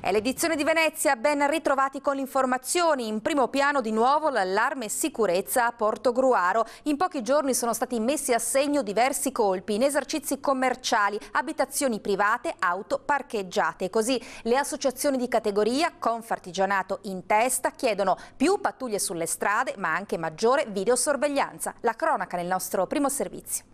È l'edizione di Venezia, ben ritrovati con le informazioni. In primo piano di nuovo l'allarme sicurezza a Portogruaro. In pochi giorni sono stati messi a segno diversi colpi in esercizi commerciali, abitazioni private, auto parcheggiate. Così le associazioni di categoria, Confartigianato in testa, chiedono più pattuglie sulle strade ma anche maggiore videosorveglianza. La cronaca nel nostro primo servizio.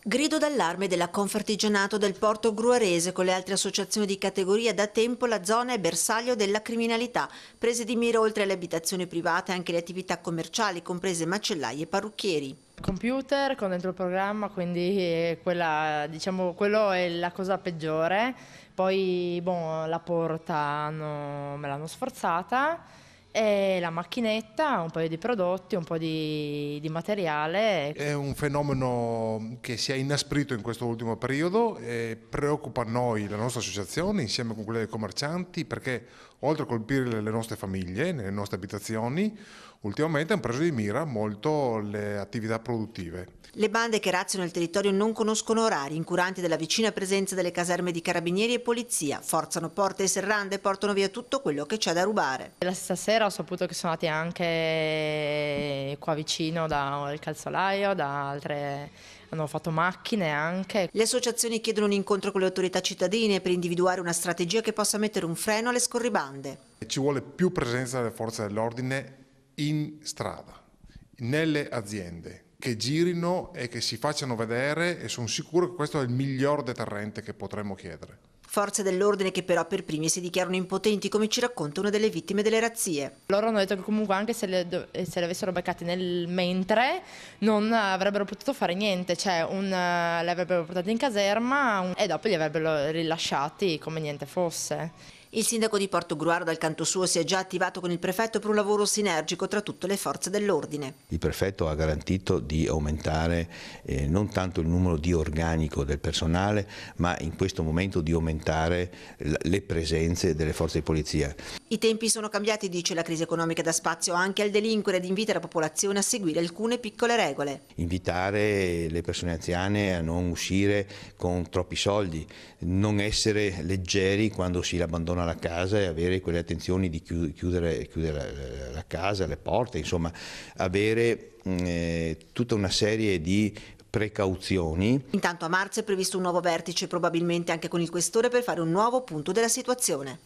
Grido d'allarme della Confartigianato del Portogruarese. Con le altre associazioni di categoria da tempo la zona è bersaglio della criminalità. Prese di mira oltre alle abitazioni private anche le attività commerciali, comprese macellai e parrucchieri. Computer con dentro il programma, quindi quella, diciamo, quello è la cosa peggiore. Poi la porta me l'hanno sforzata. E la macchinetta, un paio di prodotti, un po' di materiale. È un fenomeno che si è inasprito in questo ultimo periodo e preoccupa noi, la nostra associazione, insieme con quelle dei commercianti, perché oltre a colpire le nostre famiglie, nelle nostre abitazioni, ultimamente hanno preso di mira molto le attività produttive. Le bande che razziano il territorio non conoscono orari, incuranti della vicina presenza delle caserme di carabinieri e polizia. Forzano porte e serrande e portano via tutto quello che c'è da rubare. La stessa sera ho saputo che sono andati anche qua vicino dal calzolaio, da altre, hanno fatto macchine anche. Le associazioni chiedono un incontro con le autorità cittadine per individuare una strategia che possa mettere un freno alle scorribande. Ci vuole più presenza delle forze dell'ordine in strada, nelle aziende, che girino e che si facciano vedere, e sono sicuro che questo è il miglior deterrente che potremmo chiedere. Forze dell'ordine che però per primi si dichiarano impotenti, come ci racconta una delle vittime delle razzie. Loro hanno detto che comunque anche se le avessero beccate nel mentre non avrebbero potuto fare niente, cioè le avrebbero portate in caserma e dopo li avrebbero rilasciati come niente fosse. Il sindaco di Portogruaro dal canto suo si è già attivato con il prefetto per un lavoro sinergico tra tutte le forze dell'ordine. Il prefetto ha garantito di aumentare non tanto il numero di organico del personale, ma in questo momento di aumentare le presenze delle forze di polizia. I tempi sono cambiati, dice, la crisi economica dà spazio anche al delinquere ed invita la popolazione a seguire alcune piccole regole. Invitare le persone anziane a non uscire con troppi soldi, non essere leggeri quando si abbandona la casa e avere quelle attenzioni di chiudere la casa, le porte, insomma avere tutta una serie di precauzioni. Intanto a marzo è previsto un nuovo vertice, probabilmente anche con il questore, per fare un nuovo punto della situazione.